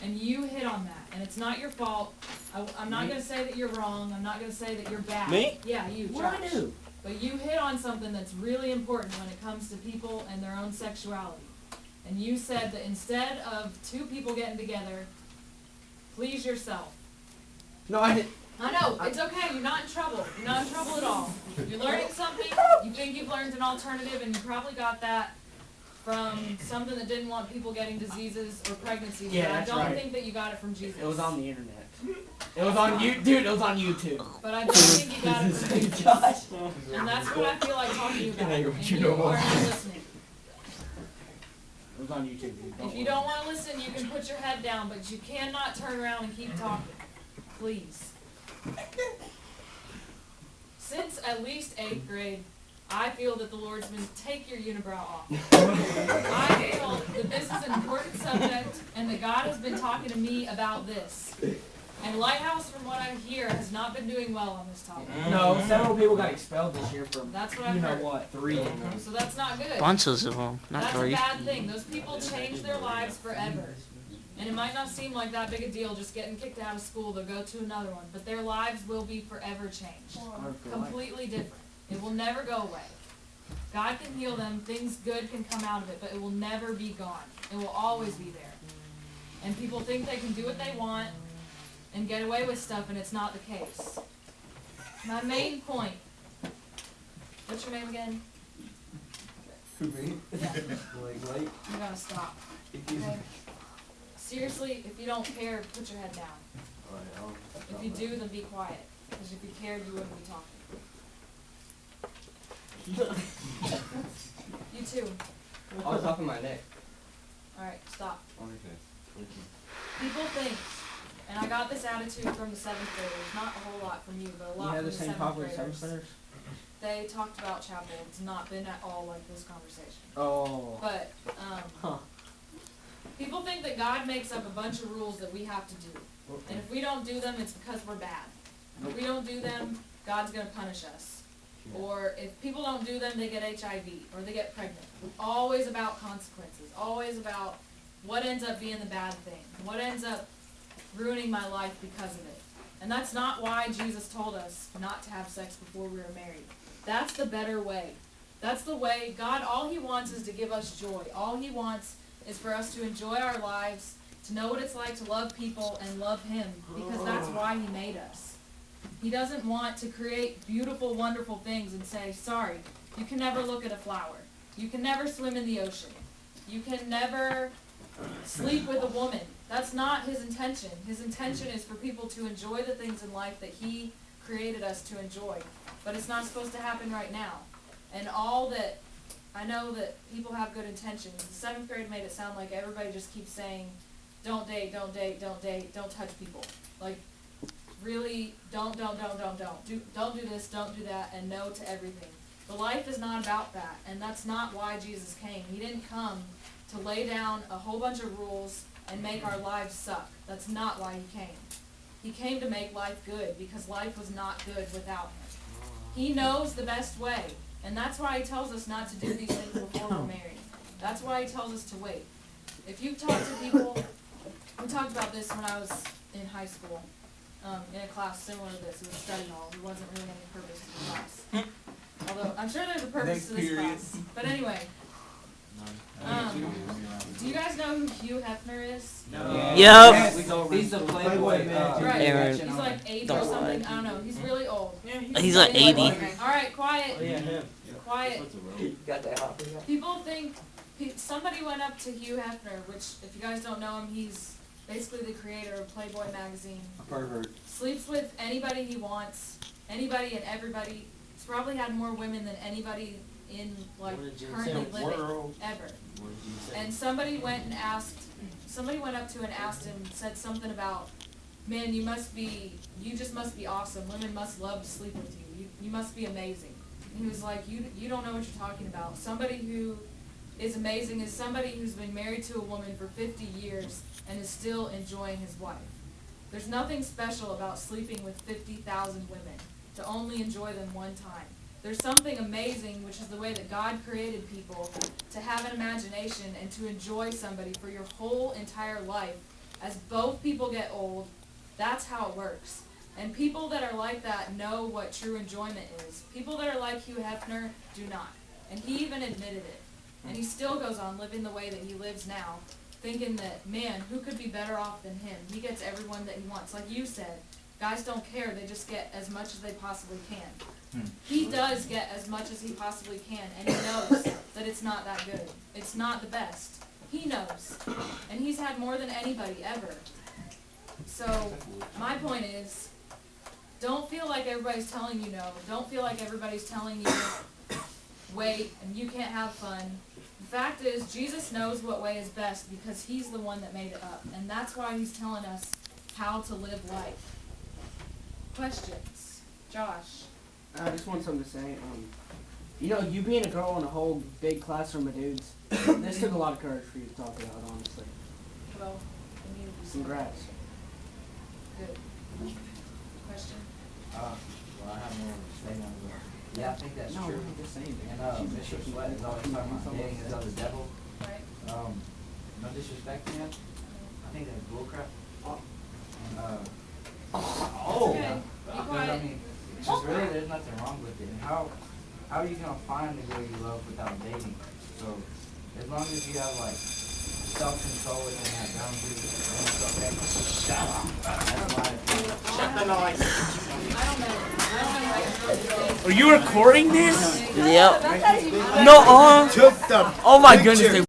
And you hit on that, and it's not your fault. I'm not going to say that you're wrong. I'm not going to say that you're bad. Me? Yeah, you, What Josh. I do? But you hit on something that's really important when it comes to people and their own sexuality. And you said that instead of two people getting together, please yourself. No, I didn't. I know, it's okay, you're not in trouble. You're not in trouble at all. You're learning something, you think you've learned an alternative, and you probably got that from something that didn't want people getting diseases or pregnancies. Yeah, but that's I don't right. think that you got it from Jesus. It was on the internet. It was on you, dude. It was on YouTube. But I don't think you got it from Jesus. Josh. And that's what I feel like talking about. hear what And you you know. are not listening. It was on YouTube, dude. If you don't want to listen, you can put your head down, but you cannot turn around and keep talking. Please. Since at least 8th grade, I feel that the Lord's been, take your unibrow off. I feel that this is an important subject, and that God has been talking to me about this. And Lighthouse, from what I hear, has not been doing well on this topic. No, several people got expelled this year from. That's what I've You know heard. what? 3. So that's not good. Bunches of them, not That's a three. bad thing. Those people change their lives forever. And it might not seem like that big a deal just getting kicked out of school. They'll go to another one. But their lives will be forever changed. Completely different. It will never go away. God can heal them. Things good can come out of it. But it will never be gone. It will always be there. And people think they can do what they want and get away with stuff, and it's not the case. My main point. What's your name again? Me? Yeah. Like, You gotta stop. Okay? Seriously, if you don't care, put your head down. If you do, then be quiet. Because if you cared, you wouldn't be talking. You too. I was off of my neck. Alright, stop. Okay. People think, and I got this attitude from the 7th graders, not a whole lot from you, but a You lot have from the the same 7th problem with graders. 7th graders? They talked about chapel. It's not been at all like this conversation. Oh. But, Huh. people think that God makes up a bunch of rules that we have to do. And if we don't do them, it's because we're bad. If we don't do them, God's going to punish us. Or if people don't do them, they get HIV or they get pregnant. Always about consequences. Always about what ends up being the bad thing. What ends up ruining my life because of it. And that's not why Jesus told us not to have sex before we were married. That's the better way. That's the way. God, all He wants is to give us joy. All He wants is for us to enjoy our lives, to know what it's like to love people and love Him, because that's why He made us. He doesn't want to create beautiful, wonderful things and say, sorry, you can never look at a flower. You can never swim in the ocean. You can never sleep with a woman. That's not His intention. His intention is for people to enjoy the things in life that He created us to enjoy. But it's not supposed to happen right now. And all that, I know that people have good intentions. The 7th grade made it sound like everybody just keeps saying, don't date, don't date, don't date, don't touch people. Like, really, don't do this, don't do that, and no to everything. But life is not about that, and that's not why Jesus came. He didn't come to lay down a whole bunch of rules and make our lives suck. That's not why He came. He came to make life good, because life was not good without Him. He knows the best way, and that's why He tells us not to do these things before we're married. That's why He tells us to wait. If you talk to people, we talked about this when I was in high school, in a class similar to this. It was a study hall. There wasn't really any purpose to the class. Although, I'm sure there's a purpose to this class. But anyway, do you guys know who Hugh Hefner is? No. Yep. He's the Playboy man. Right. Aaron. He's like 80 or Don't something. lie. I don't know. He's really old. He's like 80. Alright, quiet. Oh, yeah, him. Quiet. Got that hot thing. People think, somebody went up to Hugh Hefner, which, if you guys don't know him, he's basically the creator of Playboy magazine. A pervert. Sleeps with anybody he wants, anybody and everybody. He's probably had more women than anybody in, like, currently living, ever. And somebody went up to and asked him, said something about, man, you just must be awesome. Women must love to sleep with you. You must be amazing. And he was like, you don't know what you're talking about. Somebody who is amazing is somebody who's been married to a woman for 50 years and is still enjoying his wife. There's nothing special about sleeping with 50,000 women to only enjoy them one time. There's something amazing, which is the way that God created people, to have an imagination and to enjoy somebody for your whole entire life as both people get old, that's how it works. And people that are like that know what true enjoyment is. People that are like Hugh Hefner do not. And he even admitted it. And he still goes on living the way that he lives now, thinking that, man, who could be better off than him? He gets everyone that he wants. Like you said, guys don't care, they just get as much as they possibly can. He does get as much as he possibly can, and he knows that it's not that good. It's not the best. He knows. And he's had more than anybody ever. So, my point is, don't feel like everybody's telling you no. Don't feel like everybody's telling you, wait, and you can't have fun. The fact is, Jesus knows what way is best because he's the one that made it up. And that's why he's telling us how to live life. Questions? Josh? I just want something to say. You know, you being a girl in a whole big classroom of dudes, this took a lot of courage for you to talk about, honestly. Well, I need to Congrats. Good. Question? Well, I have more to say on that. Yeah, I think that's No, true. I'm just saying. And Bishop Sweat is always talking about dating is of the devil. Right? No disrespect to him. I think that's bullcrap. And Okay. Be because, I quiet. mean, it's just really there's nothing wrong with it. And how are you gonna find the girl you love without dating? So as long as you have like self-control within that boundary, then it's okay. That's my opinion. I don't know. I don't know how you're supposed to Are you recording this? say. Yep. That's how you- No, Took the oh my picture. goodness, they